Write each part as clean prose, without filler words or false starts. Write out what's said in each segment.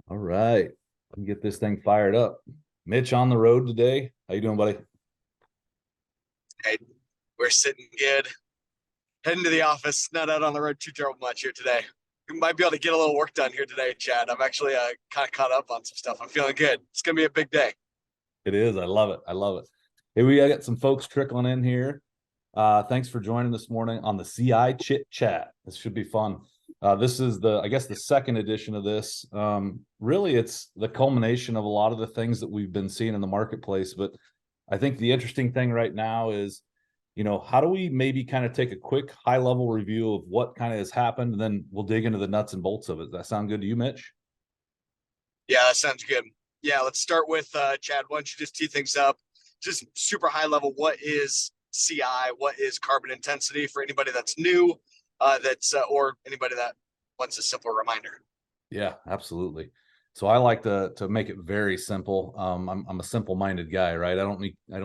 All right. Let me get this thing fired up. Mitch on the road today. How you doing, buddy? Hey, we're sitting good, heading to the office. Not out on the road too terrible much here today. We might be able to get a little work done here today, Chad. I'm actually kind of caught up on some stuff. I'm feeling good. It's gonna be a big day. It is. I love it. I love it. Hey, we got some folks trickling in here. Thanks for joining this morning on the CI Chit Chat. This should be fun. This is I guess the second edition of this. Really, it's the culmination of a lot of the things that we've been seeing in the marketplace. But I think the interesting thing right now is, how do we maybe kind of take a quick high level review of what kind of has happened, and then we'll dig into the nuts and bolts of it. Does that sound good to you, Mitch? Yeah, that sounds good. Yeah, let's start with Chad. Why don't you just tee things up? Just super high level. What is CI? What is carbon intensity for anybody that's new? Or anybody that wants a simple reminder. Yeah, absolutely. So I like to make it very simple. I'm a simple-minded guy, right? I don't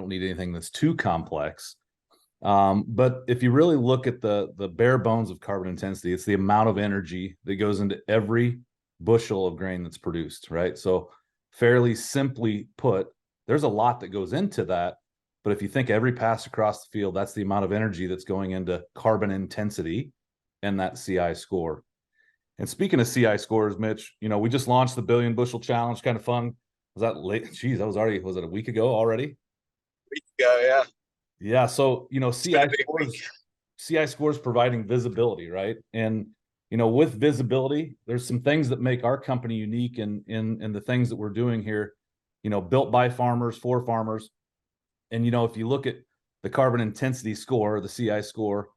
need anything that's too complex. But if you really look at the bare bones of carbon intensity, it's the amount of energy that goes into every bushel of grain that's produced, right? So fairly simply put, there's a lot that goes into that. But if you think every pass across the field, that's the amount of energy that's going into carbon intensity and that CI score. And speaking of CI scores, Mitch, we just launched the Billion Bushel Challenge. Kind of fun. Was that late? Geez, was it a week ago already? Yeah, yeah. Yeah. So, It's been a big week. CI scores providing visibility, right? And, with visibility, there's some things that make our company unique in the things that we're doing here, built by farmers for farmers. And, if you look at the carbon intensity score, the CI score,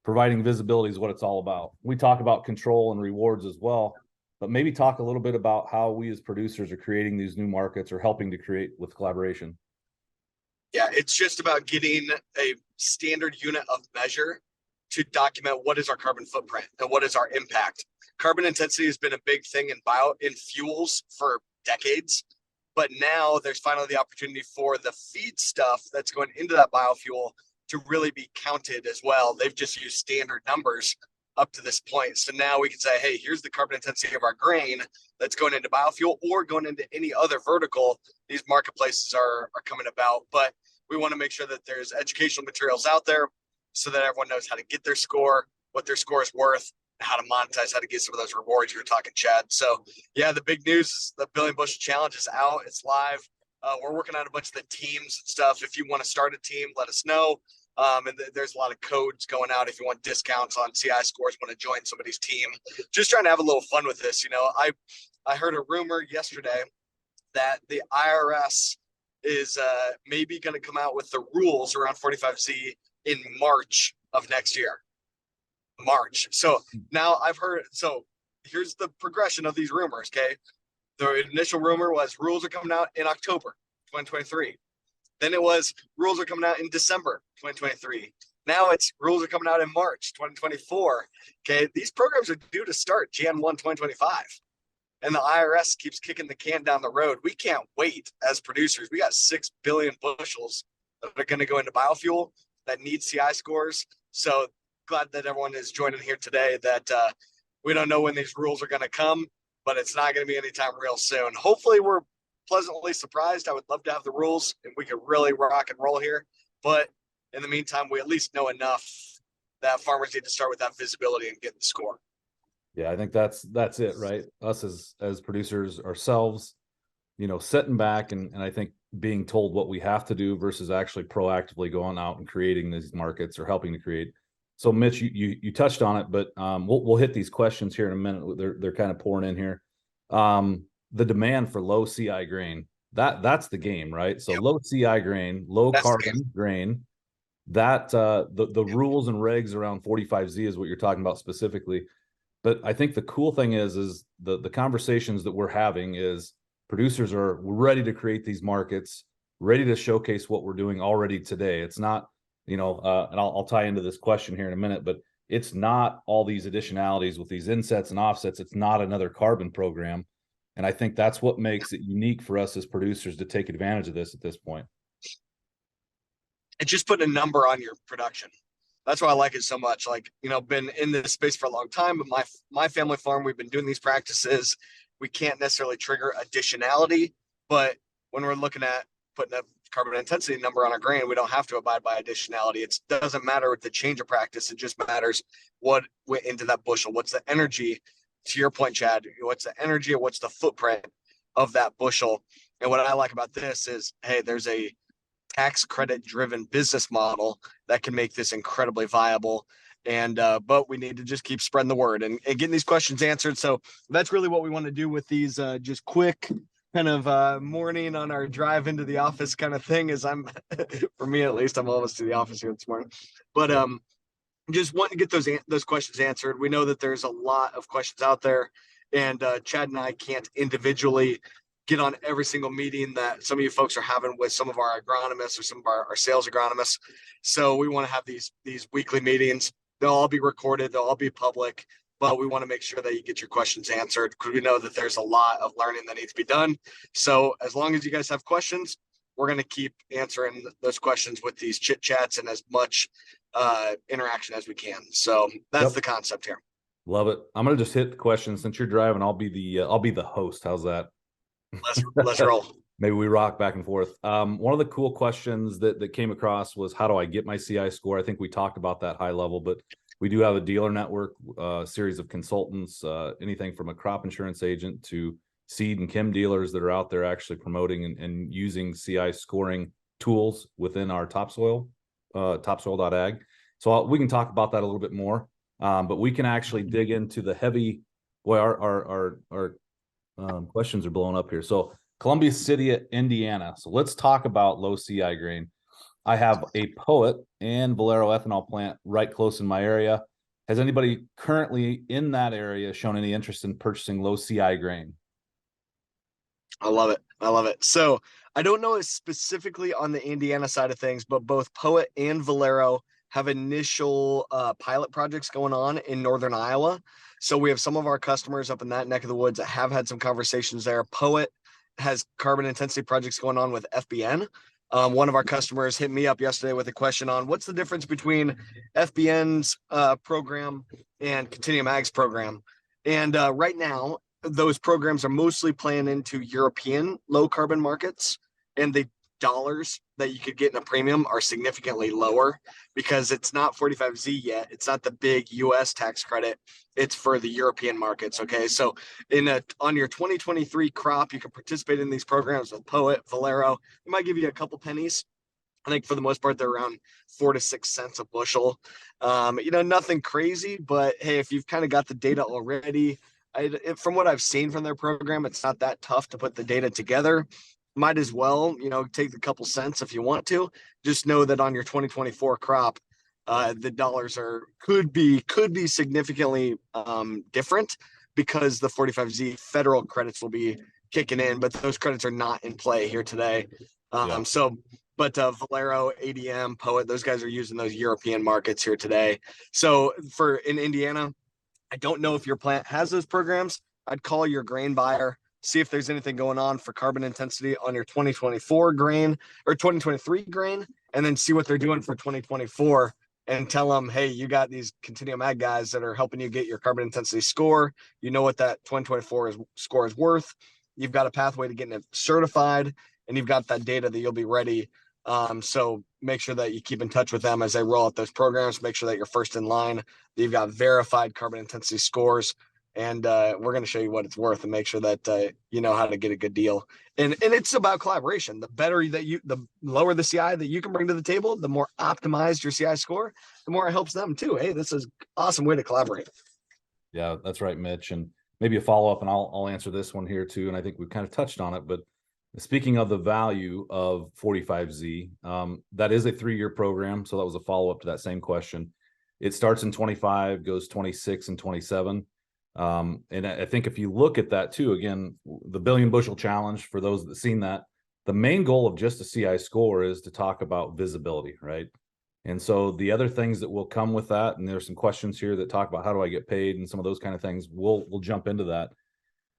providing visibility is what it's all about. We talk about control and rewards as well, but maybe talk a little bit about how we as producers are creating these new markets or helping to create with collaboration. Yeah, it's just about getting a standard unit of measure to document what is our carbon footprint and what is our impact. Carbon intensity has been a big thing in fuels for decades, but now there's finally the opportunity for the feed stuff that's going into that biofuel to really be counted as well. They've just used standard numbers up to this point. So now we can say, hey, here's the carbon intensity of our grain that's going into biofuel or going into any other vertical. These marketplaces are coming about, but we want to make sure that there's educational materials out there so that everyone knows how to get their score, what their score is worth, and how to monetize, how to get some of those rewards you were talking, Chad. So yeah, the big news is the Billion Bushel Challenge is out. It's live. We're working on a bunch of the teams and stuff. If you want to start a team, let us know. And there's a lot of codes going out if you want discounts on CI scores, want to join somebody's team. Just trying to have a little fun with this. I heard a rumor yesterday that the IRS is maybe going to come out with the rules around 45Z in March of next year. March. So now I've heard. So here's the progression of these rumors. Okay. The initial rumor was rules are coming out in October 2023. Then it was rules are coming out in December 2023. Now it's rules are coming out in March 2024. Okay. These programs are due to start Jan 1, 2025. And the IRS keeps kicking the can down the road. We can't wait as producers. We got 6 billion bushels that are going to go into biofuel that need CI scores. So glad that everyone is joining here today that we don't know when these rules are going to come, but it's not going to be anytime real soon. Hopefully we're pleasantly surprised. I would love to have the rules and we could really rock and roll here. But in the meantime, we at least know enough that farmers need to start with that visibility and get the score. Yeah, I think that's it, right? Us as producers ourselves, sitting back and I think being told what we have to do versus actually proactively going out and creating these markets or helping to create. So Mitch, you touched on it, but we'll hit these questions here in a minute. They're kind of pouring in here. The demand for low CI grain, that's the game, right? So low CI grain, low carbon grain, that the rules and regs around 45Z is what you're talking about specifically. But I think the cool thing is the conversations that we're having is producers are ready to create these markets, ready to showcase what we're doing already today. It's not, and I'll tie into this question here in a minute, but it's not all these additionalities with these insets and offsets. It's not another carbon program. And I think that's what makes it unique for us as producers to take advantage of this at this point. And just putting a number on your production. That's why I like it so much. Been in this space for a long time, but my family farm, we've been doing these practices we can't necessarily trigger additionality, but when we're looking at putting a carbon intensity number on our grain, we don't have to abide by additionality. It doesn't matter with the change of practice. It just matters what went into that bushel. What's the energy, to your point, Chad, what's the energy or what's the footprint of that bushel? And what I like about this is, hey, there's a tax credit driven business model that can make this incredibly viable. And but we need to just keep spreading the word and getting these questions answered. So that's really what we want to do with these just quick kind of morning on our drive into the office kind of thing. As I'm for me at least, I'm almost to the office here this morning, but just wanting to get those questions answered. We know that there's a lot of questions out there, and Chad and I can't individually get on every single meeting that some of you folks are having with some of our agronomists or some of our sales agronomists. So we want to have these weekly meetings. They'll all be recorded, they'll all be public, but we want to make sure that you get your questions answered because we know that there's a lot of learning that needs to be done. So as long as you guys have questions, we're going to keep answering those questions with these chit chats and as much interaction as we can. So that's the concept here. Love it. I'm going to just hit the questions since you're driving. I'll be the host. How's that? Let's roll. Maybe we rock back and forth. One of the cool questions that came across was, how do I get my CI score? I think we talked about that high level, but we do have a dealer network, series of consultants, anything from a crop insurance agent to seed and chem dealers that are out there actually promoting and using CI scoring tools within our topsoil, topsoil.ag. So we can talk about that a little bit more, but we can actually dig into the heavy, boy, our questions are blowing up here. So Columbia City, Indiana. So let's talk about low CI grain. I have a Poet and Valero ethanol plant right close in my area. Has anybody currently in that area shown any interest in purchasing low CI grain? I love it. I love it. So I don't know specifically on the Indiana side of things, but both Poet and Valero have initial pilot projects going on in northern Iowa. So we have some of our customers up in that neck of the woods that have had some conversations there. Poet has carbon intensity projects going on with FBN. One of our customers hit me up yesterday with a question on what's the difference between FBN's program and Continuum Ag's program. And right now, those programs are mostly playing into European low carbon markets, and the dollars that you could get in a premium are significantly lower because it's not 45Z yet. It's not the big US tax credit. It's for the European markets. Okay. So on your 2023 crop, you can participate in these programs with Poet, Valero. It might give you a couple pennies. I think for the most part, they're around 4 to 6 cents a bushel. Nothing crazy, but hey, if you've kind of got the data already, from what I've seen from their program, it's not that tough to put the data together. Might as well, take a couple cents if you want to. Just know that on your 2024 crop, the dollars could be significantly different because the 45Z federal credits will be kicking in, but those credits are not in play here today. But Valero, ADM, Poet, those guys are using those European markets here today. So in Indiana, I don't know if your plant has those programs. I'd call your grain buyer, see if there's anything going on for carbon intensity on your 2024 grain or 2023 grain, and then see what they're doing for 2024 and tell them, hey, you got these Continuum Ag guys that are helping you get your carbon intensity score. You know what that 2024 score is worth. You've got a pathway to getting it certified, and you've got that data that you'll be ready. So make sure that you keep in touch with them as they roll out those programs. Make sure that you're first in line, that you've got verified carbon intensity scores, and we're going to show you what it's worth and make sure that you know how to get a good deal. And it's about collaboration. The better the lower the CI that you can bring to the table, the more optimized your CI score, the more it helps them too. Hey, this is an awesome way to collaborate. Yeah, that's right, Mitch. And maybe a follow-up, and I'll answer this one here too. And I think we've kind of touched on it, but speaking of the value of 45Z, that is a 3-year program. So that was a follow-up to that same question. It starts in 25, goes 26 and 27. And I think if you look at that too, again, the billion bushel challenge, for those that have seen that, the main goal of just a CI score is to talk about visibility, right? And so the other things that will come with that, and there's some questions here that talk about how do I get paid and some of those kind of things, we'll jump into that.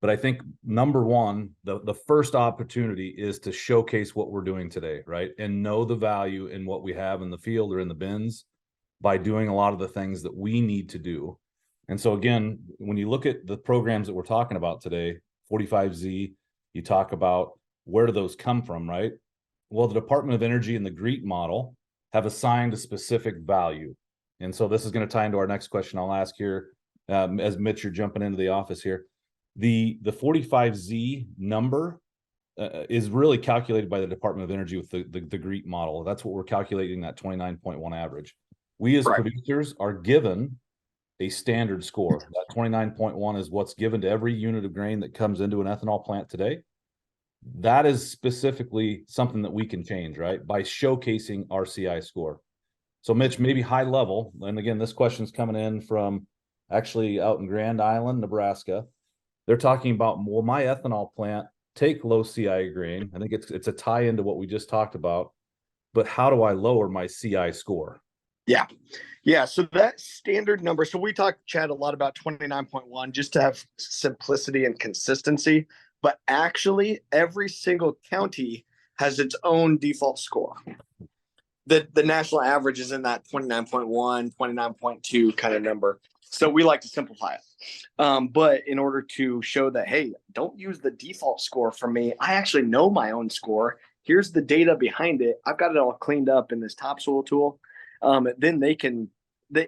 But I think number one, the first opportunity is to showcase what we're doing today, right? And know the value in what we have in the field or in the bins by doing a lot of the things that we need to do. And so again, when you look at the programs that we're talking about today, 45Z, you talk about where do those come from, right? Well, the Department of Energy and the GREET model have assigned a specific value. And so this is going to tie into our next question I'll ask here, as Mitch, you're jumping into the office here. The 45Z number is really calculated by the Department of Energy with the GREET model. That's what we're calculating, that 29.1 average. We as producers are given a standard score. That 29.1 is what's given to every unit of grain that comes into an ethanol plant today. That is specifically something that we can change, right? By showcasing our CI score. So Mitch, maybe high level, and again, this question's coming in from actually out in Grand Island, Nebraska. They're talking about, will my ethanol plant take low CI grain? I think it's a tie into what we just talked about, but how do I lower my CI score? Yeah. So that standard number, so we talked, Chad, a lot about 29.1 just to have simplicity and consistency, but actually every single county has its own default score. The national average is in that 29.1, 29.2 kind of number. So we like to simplify it. But in order to show that, hey, don't use the default score for me. I actually know my own score. Here's the data behind it. I've got it all cleaned up in this topsoil tool. Then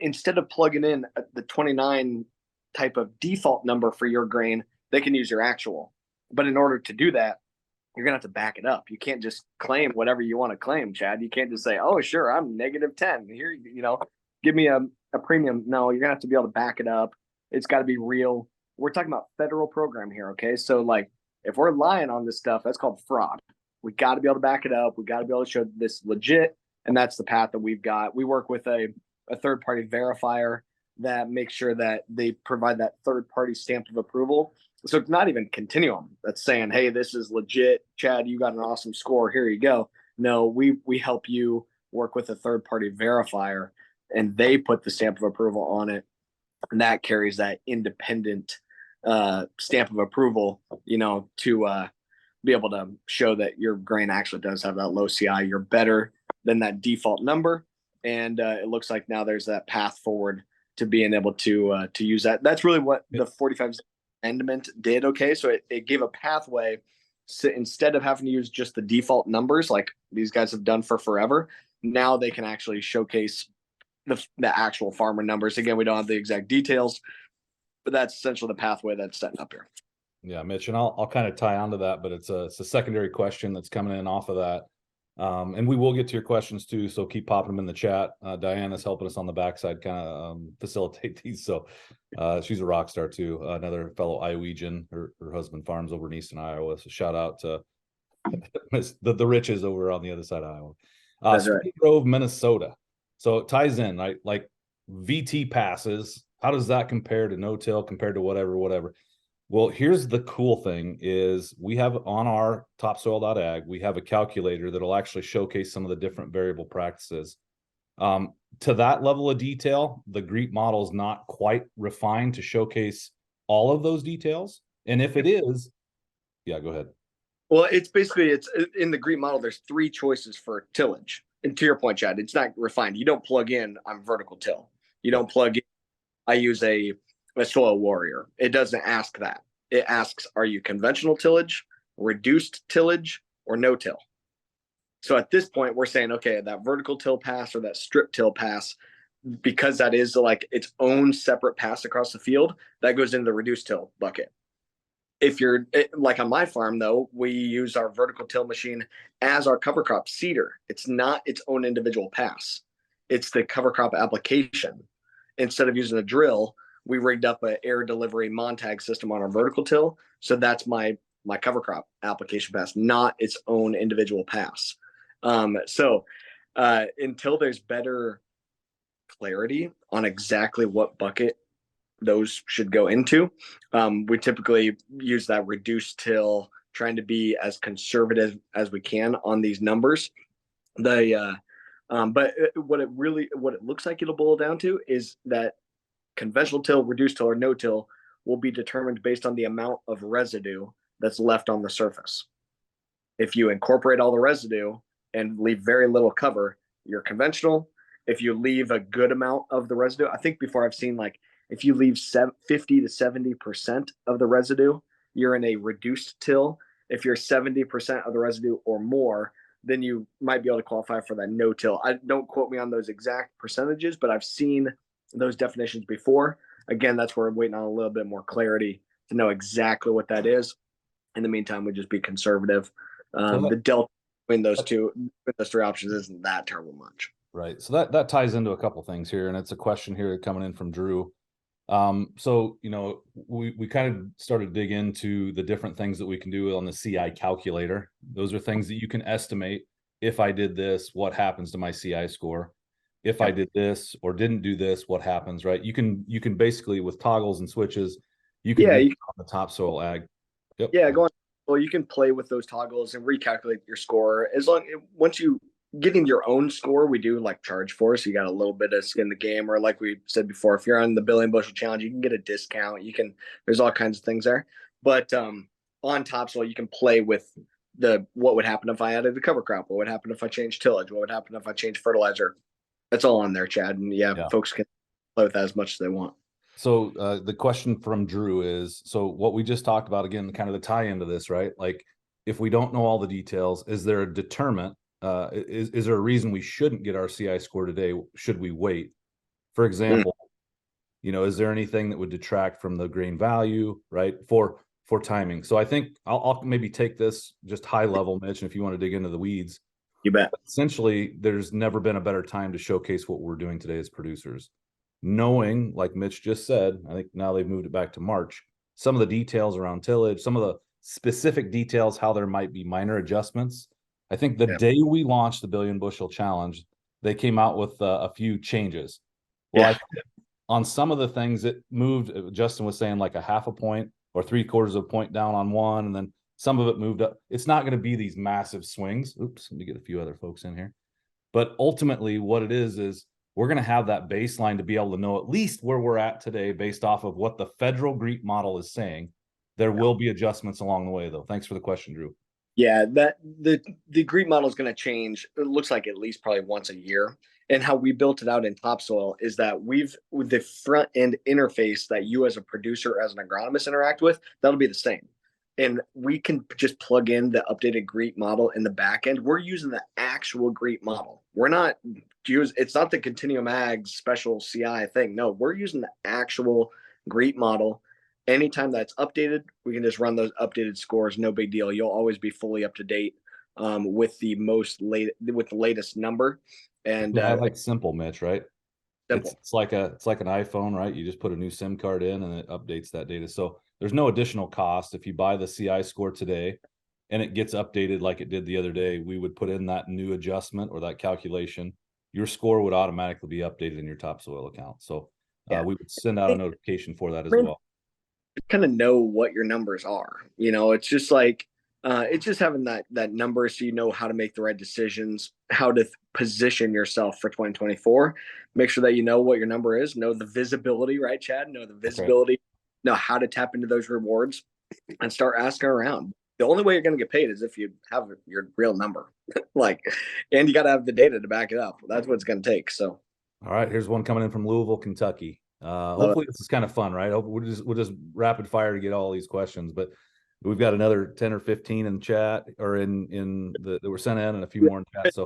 instead of plugging in the 29 type of default number for your grain, they can use your actual. But in order to do that, you're going to have to back it up. You can't just claim whatever you want to claim, Chad. You can't just say, oh, sure, I'm -10. Here, give me a premium. No, you're going to have to be able to back it up. It's got to be real. We're talking about federal program here, okay? So, like, if we're lying on this stuff, that's called fraud. We got to be able to back it up. We got to be able to show this legit, and that's the path that we've got. We work with a third-party verifier that makes sure that they provide that third-party stamp of approval. So it's not even continuum that's saying, hey, this is legit. Chad, you got an awesome score. Here you go. No, we help you work with a third-party verifier, and they put the stamp of approval on it. And that carries that independent stamp of approval, to be able to show that your grain actually does have that low CI. You're better than that default number. And it looks like now there's that path forward to being able to use that. That's really what the 45 amendment did. Okay, so it gave a pathway. So instead of having to use just the default numbers like these guys have done for forever, now they can actually showcase the actual farmer numbers. Again, we don't have the exact details, but that's essentially the pathway that's setting up here. Yeah, Mitch, and I'll kind of tie onto that, but it's a secondary question that's coming in off of that. And we will get to your questions too, so keep popping them in the chat. Diana's helping us on the backside kind of facilitate these. So she's a rock star too. Another fellow Iowegian. Her husband farms over in eastern Iowa. So shout out to the riches over on the other side of Iowa. That's Spring right. Grove, Minnesota. So it ties in, right? Like VT passes. How does that compare to no-till, compared to whatever? Well, here's the cool thing is we have on our topsoil.ag, we have a calculator that'll actually showcase some of the different variable practices. To that level of detail, the GREET model is not quite refined to showcase all of those details. And if it is, yeah, go ahead. Well, it's in the GREET model, there's 3 choices for tillage. And to your point, Chad, it's not refined. You don't plug in, I'm vertical till. You don't plug in, I use a soil warrior. It doesn't ask that. It asks, are you conventional tillage, reduced tillage, or no till? So at this point, we're saying, okay, that vertical till pass or that strip till pass, because that is like its own separate pass across the field, that goes into the reduced till bucket. If you're like on my farm, though, we use our vertical till machine as our cover crop seeder. It's not its own individual pass. It's the cover crop application. Instead of using a drill, we rigged up an air delivery Montag system on our vertical till. So that's my cover crop application pass, not its own individual pass. So until there's better clarity on exactly what bucket those should go into, we typically use that reduced till, trying to be as conservative as we can on these numbers. But what it looks like it'll boil down to is that conventional till, reduced till, or no till will be determined based on the amount of residue that's left on the surface. If you incorporate all the residue and leave very little cover, you're conventional. If you leave a good amount of the residue, I think before I've seen like if you leave 50 to 70% of the residue, you're in a reduced till. If you're 70% of the residue or more, then you might be able to qualify for that no till. I don't quote me on those exact percentages, but I've seen those definitions before. Again, that's where I'm waiting on a little bit more clarity to know exactly what that is. In the meantime, we just be conservative. The delta between those three options isn't that terrible much. Right. So that ties into a couple things here, and it's a question here coming in from Drew. So, we kind of started to dig into the different things that we can do on the CI calculator. Those are things that you can estimate. If I did this, what happens to my CI score? If I did this or didn't do this, what happens, right? You can basically, with toggles and switches, you can do on the topsoil ag. Yep. Yeah, go on. Well, you can play with those toggles and recalculate your score. Once you getting your own score, we do like charge for, so you got a little bit of skin in the game. Or like we said before, if you're on the billion bushel challenge, you can get a discount. There's all kinds of things there. But on topsoil, you can play with what would happen if I added a cover crop? What would happen if I changed tillage? What would happen if I changed fertilizer? That's all on there, Chad. And folks can play with that as much as they want. So the question from Drew is, so what we just talked about, again, kind of the tie into this, right? Like, if we don't know all the details, is there a deterrent? Is there a reason we shouldn't get our CI score today? Should we wait? For example, is there anything that would detract from the grain value, right? For timing. So I think I'll maybe take this just high level, Mitch, and if you want to dig into the weeds. You bet. Essentially, there's never been a better time to showcase what we're doing today as producers. Knowing, like Mitch just said, I think now they've moved it back to March, some of the details around tillage, some of the specific details, how there might be minor adjustments. I think the day we launched the Billion Bushel Challenge, they came out with a few changes. Well, on some of the things it moved, Justin was saying like a half a point or 3/4 of a point down on one, and then some of it moved up. It's not going to be these massive swings. Oops, let me get a few other folks in here. But ultimately, what it is we're going to have that baseline to be able to know at least where we're at today based off of what the federal GREET model is saying. There will be adjustments along the way, though. Thanks for the question, Drew. Yeah, that the GREET model is going to change. It looks like at least probably once a year. And how we built it out in topsoil is that with the front end interface that you as a producer, as an agronomist interact with, that'll be the same. And we can just plug in the updated GREET model in the back end. We're using the actual GREET model. It's not the Continuum Ag special CI thing. No, we're using the actual GREET model. Anytime that's updated, we can just run those updated scores. No big deal. You'll always be fully up to date with the latest number. And I like simple, Mitch, right? Simple. It's like an iPhone, right? You just put a new SIM card in and it updates that data. So there's no additional cost. If you buy the CI score today and it gets updated like it did the other day, we would put in that new adjustment or that calculation. Your score would automatically be updated in your topsoil account. So we would send out a notification for that as well. Kind of know what your numbers are. It's just like it's just having that number so you know how to make the right decisions, how to position yourself for 2024. Make sure that you know what your number is, know the visibility, right, Chad? Know the visibility, know how to tap into those rewards, and start asking around. The only way you're going to get paid is if you have your real number, and you got to have the data to back it up. That's what it's going to take. So, all right, here's one coming in from Louisville, Kentucky. Hopefully this is kind of fun, right? We'll just rapid fire to get all these questions, but we've got another 10 or 15 in the chat or that were sent in, and a few more in chat. So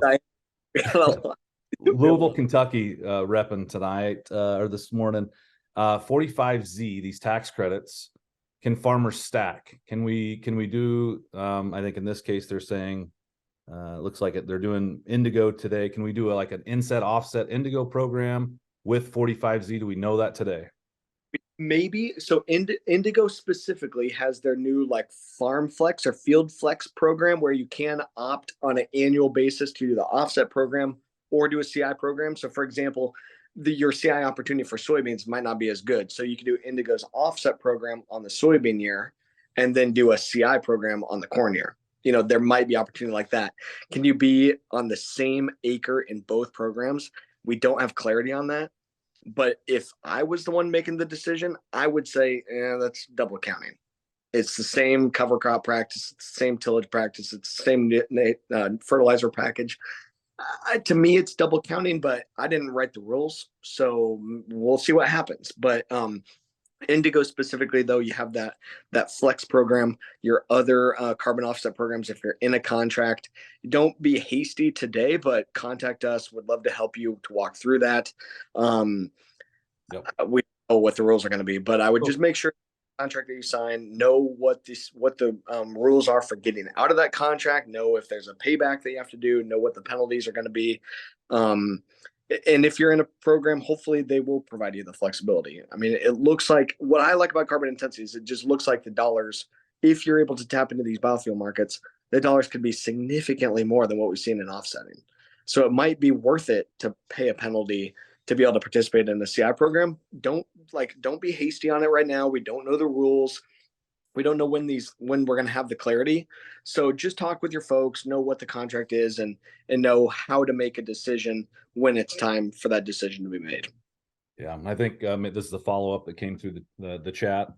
Louisville, Kentucky, repping tonight or this morning. 45Z, these tax credits, can farmers stack? Can we do? I think in this case they're saying, looks like they're doing indigo today. Can we do like an inset offset indigo program with 45Z? Do we know that today? Maybe. So Indigo specifically has their new like Farm Flex or Field Flex program where you can opt on an annual basis to do the offset program or do a CI program. So for example, your CI opportunity for soybeans might not be as good. So you can do Indigo's offset program on the soybean year and then do a CI program on the corn year. There might be opportunity like that. Can you be on the same acre in both programs? We don't have clarity on that. But if I was the one making the decision, I would say, that's double counting. It's the same cover crop practice, it's the same tillage practice, it's the same fertilizer package. To me, it's double counting, but I didn't write the rules, so we'll see what happens. But Indigo specifically, though, you have that flex program, your other carbon offset programs. If you're in a contract, don't be hasty today, but contact us. Would love to help you to walk through that. We know what the rules are going to be, but I would just make sure contract that you sign, know what the rules are for getting out of that contract, know if there's a payback that you have to do, know what the penalties are going to be. And if you're in a program, hopefully they will provide you the flexibility. I mean, it looks like, what I like about carbon intensity is it just looks like the dollars, if you're able to tap into these biofuel markets, the dollars could be significantly more than what we've seen in offsetting. So it might be worth it to pay a penalty to be able to participate in the CI program. Don't be hasty on it right now. We don't know the rules. We don't know when we're going to have the clarity. So just talk with your folks, know what the contract is, and know how to make a decision when it's time for that decision to be made. Yeah, I think this is a follow-up that came through the chat.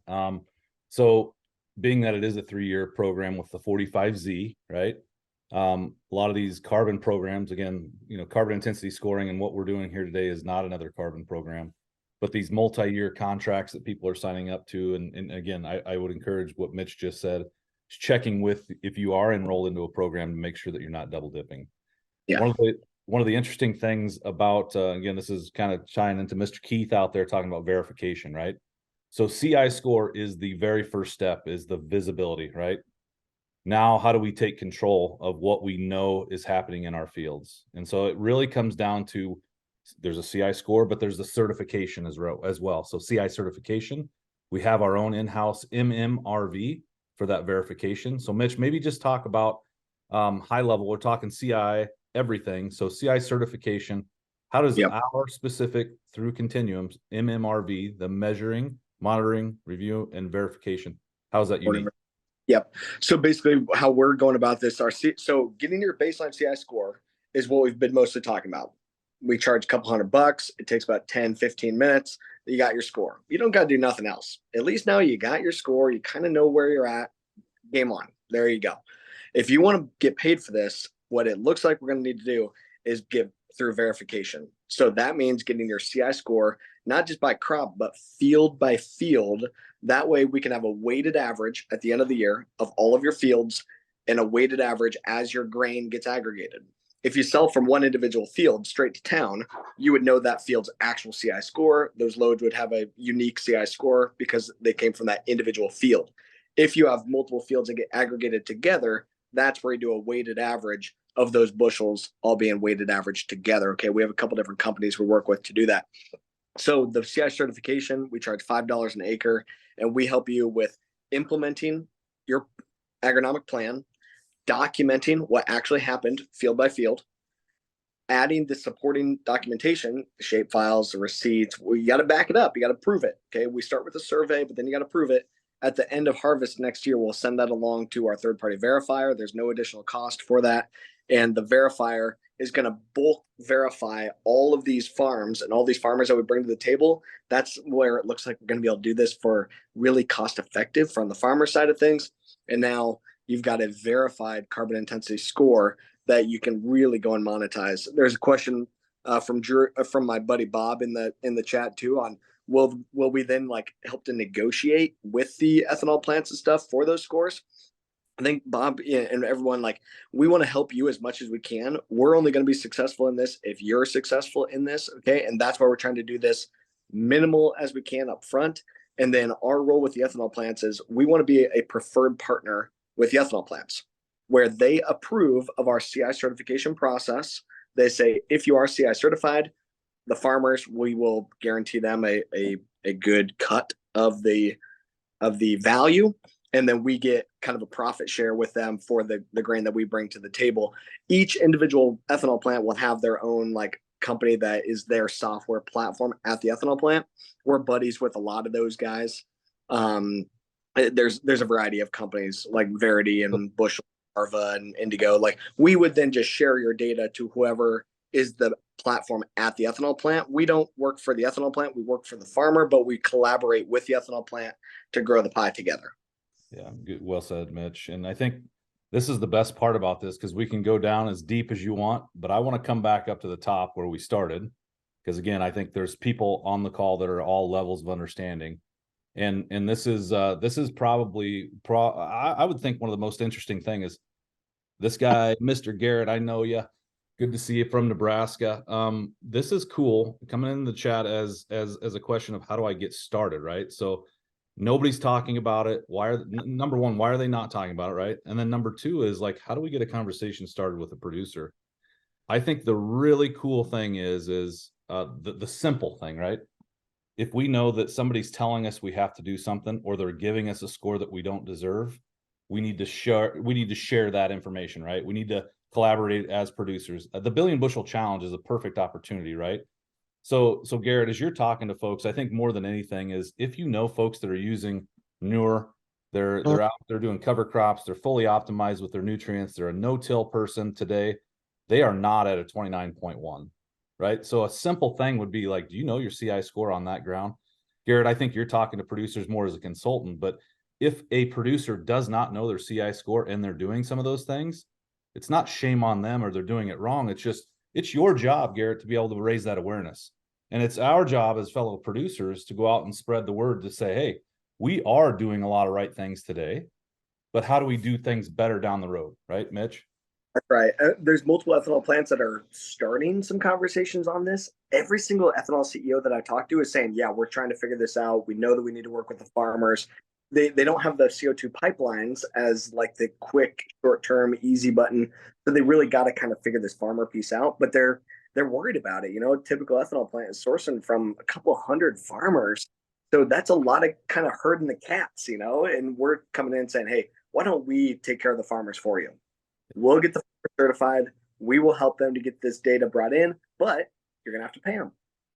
So being that it is a 3-year program with the 45Z, right? A lot of these carbon programs, again, carbon intensity scoring and what we're doing here today is not another carbon program, but these multi-year contracts that people are signing up to. And again, I would encourage what Mitch just said, checking with, if you are enrolled into a program, to make sure that you're not double dipping. Yeah. One of the interesting things about, again, this is kind of tying into Mr. Keith out there talking about verification, right? So CI score is the very first step, is the visibility, right? Now, how do we take control of what we know is happening in our fields? And so it really comes down to, there's a CI score, but there's the certification as well. So CI certification, we have our own in-house MMRV for that verification. So Mitch, maybe just talk about high level. We're talking CI, everything. So CI certification, how does our specific through continuums MMRV, the measuring, monitoring, review, and verification, how is that unique? Yep. So basically how we're going about this, so getting your baseline CI score is what we've been mostly talking about. We charge a couple $100. It takes about 10, 15 minutes. You got your score. You don't got to do nothing else. At least now you got your score. You kind of know where you're at. Game on. There you go. If you want to get paid for this, what it looks like we're going to need to do is give through verification. So that means getting your CI score, not just by crop, but field by field. That way we can have a weighted average at the end of the year of all of your fields and a weighted average as your grain gets aggregated. If you sell from one individual field straight to town, you would know that field's actual CI score. Those loads would have a unique CI score because they came from that individual field. If you have multiple fields that get aggregated together, that's where you do a weighted average of those bushels all being weighted average together. Okay, we have a couple different companies we work with to do that. So the CI certification, we charge $5 an acre, and we help you with implementing your agronomic plan, documenting what actually happened field by field, adding the supporting documentation, the shape files, the receipts. Well, you got to back it up. You got to prove it. Okay, we start with a survey, but then you got to prove it. At the end of harvest next year, we'll send that along to our third-party verifier. There's no additional cost for that. And the verifier is going to bulk verify all of these farms and all these farmers that we bring to the table. That's where it looks like we're going to be able to do this for really cost effective from the farmer side of things. And now you've got a verified carbon intensity score that you can really go and monetize. There's a question from my buddy Bob in the chat too on will we then like help to negotiate with the ethanol plants and stuff for those scores? I think Bob and everyone, like, we want to help you as much as we can. We're only going to be successful in this if you're successful in this. Okay. And that's why we're trying to do this minimal as we can up front. And then our role with the ethanol plants is we want to be a preferred partner with the ethanol plants where they approve of our CI certification process. They say, if you are CI certified, the farmers, we will guarantee them a good cut of the value. And then we get kind of a profit share with them for the grain that we bring to the table. Each individual ethanol plant will have their own like company that is their software platform at the ethanol plant. We're buddies with a lot of those guys. There's a variety of companies like Verity and Bushel, Arva, and Indigo. Like, we would then just share your data to whoever is the platform at the ethanol plant. We don't work for the ethanol plant. We work for the farmer, but we collaborate with the ethanol plant to grow the pie together. Yeah, good. Well said, Mitch. And I think this is the best part about this, because we can go down as deep as you want, but I want to come back up to the top where we started. Because again, I think there's people on the call that are all levels of understanding. And this is probably I would think one of the most interesting thing is this guy, Mr. Garrett. I know you. Good to see you from Nebraska. This is cool coming in the chat as a question of how do I get started, right? So nobody's talking about it. Why are number one, why are they not talking about it, right? And then number two is like, how do we get a conversation started with a producer? I think the really cool thing is the simple thing, right? If we know that somebody's telling us we have to do something, or they're giving us a score that we don't deserve, we need to share that information, right? We need to collaborate as producers. The billion bushel challenge is a perfect opportunity, right? So Garrett, as you're talking to folks, I think more than anything is if you know folks that are using newer, they're out, they're doing cover crops, they're fully optimized with their nutrients, they're a no-till person today, they are not at a 29.1, right? So a simple thing would be like, do you know your CI score on that ground? Garrett, I think you're talking to producers more as a consultant, but if a producer does not know their CI score and they're doing some of those things, it's not shame on them or they're doing it wrong. It's just, it's your job, Garrett, to be able to raise that awareness. And it's our job as fellow producers to go out and spread the word to say, hey, we are doing a lot of right things today, but how do we do things better down the road? Right, Mitch? Right. There's multiple ethanol plants that are starting some conversations on this. Every single ethanol CEO that I talk to is saying, yeah, we're trying to figure this out. We know that we need to work with the farmers. They don't have the CO2 pipelines as like the quick, short-term, easy button. So they really got to kind of figure this farmer piece out. But they're worried about it. You know, a typical ethanol plant is sourcing from a couple hundred farmers. So that's a lot of kind of herding the cats, you know, and we're coming in and saying, hey, why don't we take care of the farmers for you? We'll get the certified. We will help them to get this data brought in, but you're going to have to pay them.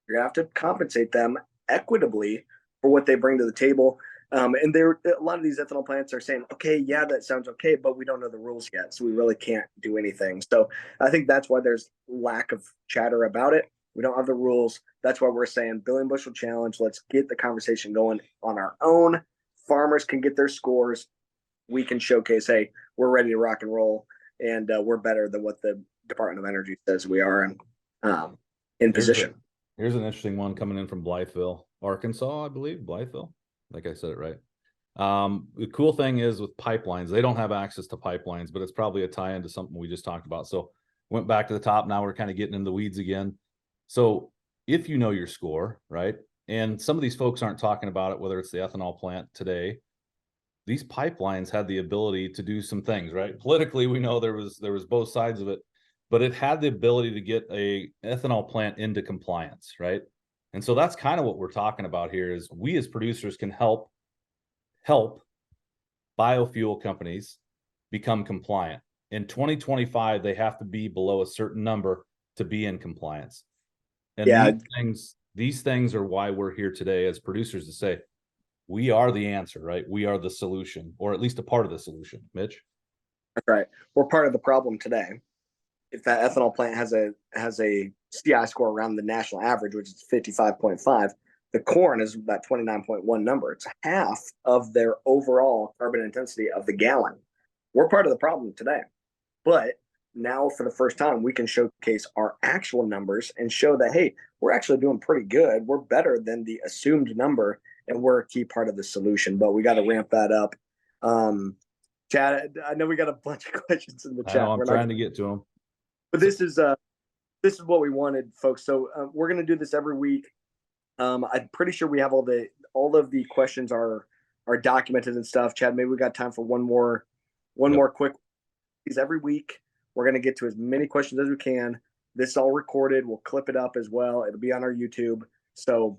You're going to have to compensate them equitably for what they bring to the table. And there, a lot of these ethanol plants are saying, okay, yeah, that sounds okay, but we don't know the rules yet, so we really can't do anything. So I think that's why there's lack of chatter about it. We don't have the rules. That's why we're saying billion bushel challenge. Let's get the conversation going on our own. Farmers can get their scores. We can showcase, hey, we're ready to rock and roll, and we're better than what the Department of Energy says we are in position. Here's an interesting one coming in from Blytheville, Arkansas, I believe. Blytheville, like I said it right. The cool thing is with pipelines, they don't have access to pipelines, but it's probably a tie into something we just talked about. So went back to the top. Now we're kind of getting in the weeds again. So if you know your score, right, and some of these folks aren't talking about it, whether it's the ethanol plant today, these pipelines had the ability to do some things, right? Politically, we know there was both sides of it, but it had the ability to get a ethanol plant into compliance, right? And so that's kind of what we're talking about here is we as producers can help biofuel companies become compliant. In 2025, they have to be below a certain number to be in compliance. And yeah, these things are why we're here today as producers to say, we are the answer, right? We are the solution, or at least a part of the solution. Mitch? that's right. We're part of the problem today. If that ethanol plant has a CI score around the national average, which is 55.5, the corn is that 29.1 number. It's half of their overall carbon intensity of the gallon. We're part of the problem today. But now for the first time, we can showcase our actual numbers and show that, hey, we're actually doing pretty good. We're better than the assumed number, and we're a key part of the solution, but we got to ramp that up. Chad, I know we got a bunch of questions in the chat. I'm trying to get to them. But this is what we wanted, folks. So we're going to do this every week. I'm pretty sure we have all of the questions are documented and stuff. Chad, maybe we got time for one more quick. Every week we're going to get to as many questions as we can. This is all recorded. We'll clip it up as well. It'll be on our YouTube. So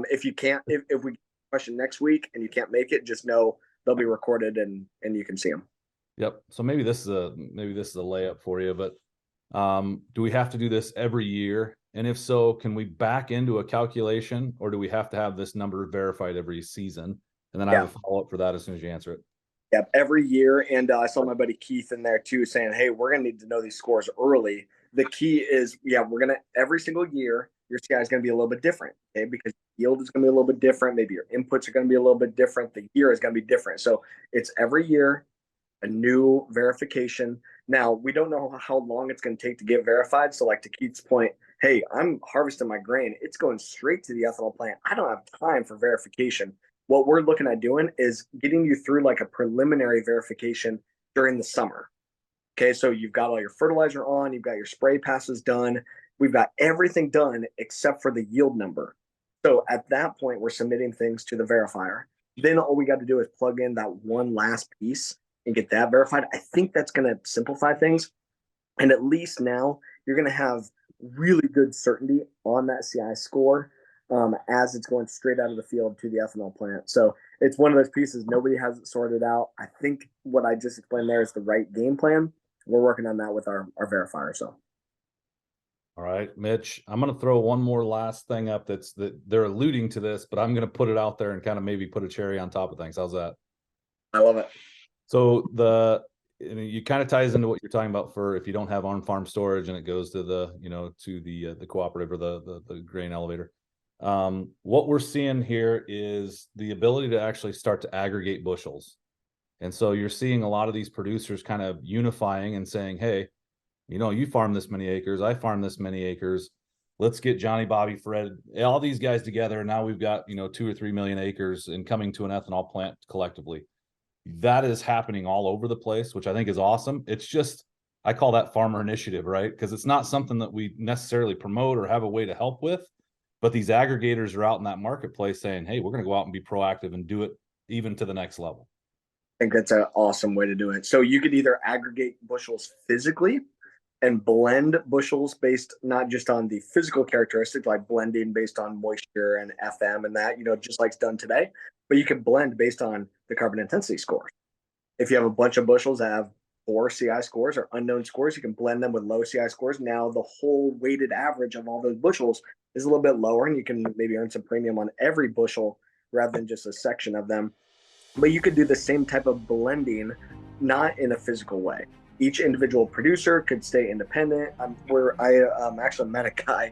if you can't, if we get a question next week and you can't make it, just know they'll be recorded and you can see them. Yep. So maybe this is a layup for you, but do we have to do this every year? And if so, can we back into a calculation, or do we have to have this number verified every season? And then I have a follow-up for that as soon as you answer it. Yep, every year. And I saw my buddy Keith in there too saying, hey, we're going to need to know these scores early. The key is, we're going to, every single year, your CI is going to be a little bit different, okay? Because yield is going to be a little bit different. Maybe your inputs are going to be a little bit different. The year is going to be different. So it's every year, a new verification. Now, we don't know how long it's going to take to get verified. So like to Keith's point, hey, I'm harvesting my grain. It's going straight to the ethanol plant. I don't have time for verification. What we're looking at doing is getting you through like a preliminary verification during the summer. Okay, so you've got all your fertilizer on, you've got your spray passes done, we've got everything done except for the yield number. So at that point, we're submitting things to the verifier. Then all we got to do is plug in that one last piece and get that verified. I think that's going to simplify things. And at least now you're going to have really good certainty on that CI score as it's going straight out of the field to the ethanol plant. So it's one of those pieces nobody has it sorted out. I think what I just explained there is the right game plan. We're working on that with our verifier. So, all right, Mitch, I'm going to throw one more last thing up that they're alluding to this, but I'm going to put it out there and kind of maybe put a cherry on top of things. How's that? I love it. So you kind of ties into what you're talking about for if you don't have on-farm storage and it goes to the, to the cooperative or the grain elevator. What we're seeing here is the ability to actually start to aggregate bushels. And so you're seeing a lot of these producers kind of unifying and saying, hey, you farm this many acres, I farm this many acres. Let's get Johnny, Bobby, Fred, all these guys together. And now we've got, 2 or 3 million acres and coming to an ethanol plant collectively. That is happening all over the place, which I think is awesome. It's just, I call that farmer initiative, right? Because it's not something that we necessarily promote or have a way to help with, but these aggregators are out in that marketplace saying, hey, we're going to go out and be proactive and do it even to the next level. I think that's an awesome way to do it. So you could either aggregate bushels physically and blend bushels based not just on the physical characteristics, like blending based on moisture and FM and that, just like it's done today, but you can blend based on the carbon intensity scores. If you have a bunch of bushels that have 4 CI scores or unknown scores, you can blend them with low CI scores. Now the whole weighted average of all those bushels is a little bit lower, and you can maybe earn some premium on every bushel rather than just a section of them. But you could do the same type of blending, not in a physical way. Each individual producer could stay independent. I actually met a guy,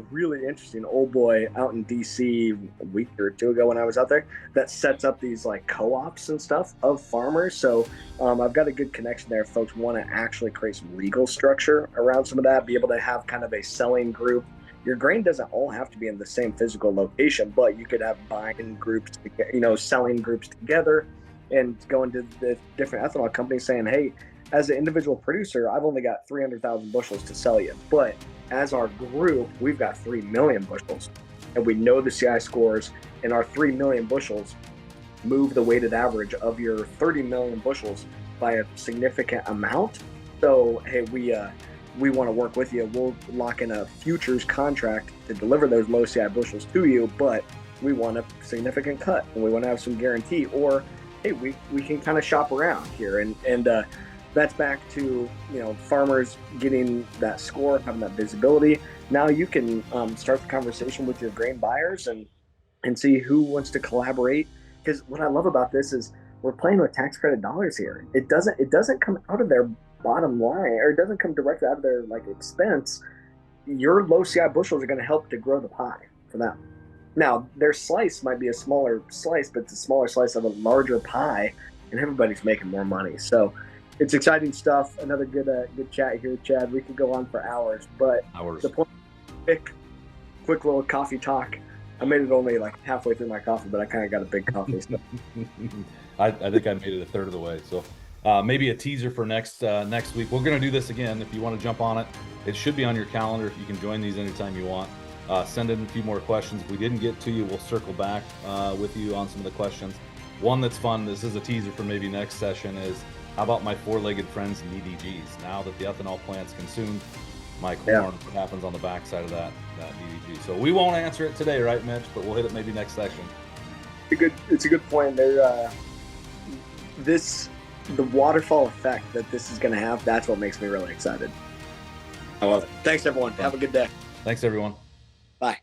really interesting old boy out in DC a week or 2 ago when I was out there, that sets up these like co-ops and stuff of farmers. So I've got a good connection there. If folks want to actually create some legal structure around some of that, be able to have kind of a selling group. Your grain doesn't all have to be in the same physical location, but you could have buying groups, selling groups together and going to the different ethanol companies saying, hey, as an individual producer, I've only got 300,000 bushels to sell you. But as our group, we've got 3 million bushels. And we know the CI scores, and our 3 million bushels move the weighted average of your 30 million bushels by a significant amount. So, hey, we want to work with you. We'll lock in a futures contract to deliver those low CI bushels to you, but we want a significant cut and we want to have some guarantee. Or, hey, we can kind of shop around here. And that's back to, farmers getting that score, having that visibility. Now you can start the conversation with your grain buyers and see who wants to collaborate. Because what I love about this is we're playing with tax credit dollars here. It doesn't come out of their bottom line, or it doesn't come directly out of their expense. Your low CI bushels are going to help to grow the pie for them. Now their slice might be a smaller slice, but it's a smaller slice of a larger pie, and everybody's making more money. So it's exciting stuff. Another good chat here, Chad. We could go on for hours, but the point, quick little coffee talk. I made it only halfway through my coffee, but I kind of got a big coffee. So. I think I made it a third of the way. So maybe a teaser for next week. We're going to do this again. If you want to jump on it, it should be on your calendar. You can join these anytime you want. Send in a few more questions. If we didn't get to you, we'll circle back with you on some of the questions. One that's fun, this is a teaser for maybe next session, is how about my 4-legged friends and EDGs? Now that the ethanol plant's consumed, my corn, what happens on the backside of that EDG? So we won't answer it today, right, Mitch? But we'll hit it maybe next session. It's a good point. There, the waterfall effect that this is going to have, that's what makes me really excited. I love it. Thanks, everyone. Have a good day. Thanks, everyone. Bye.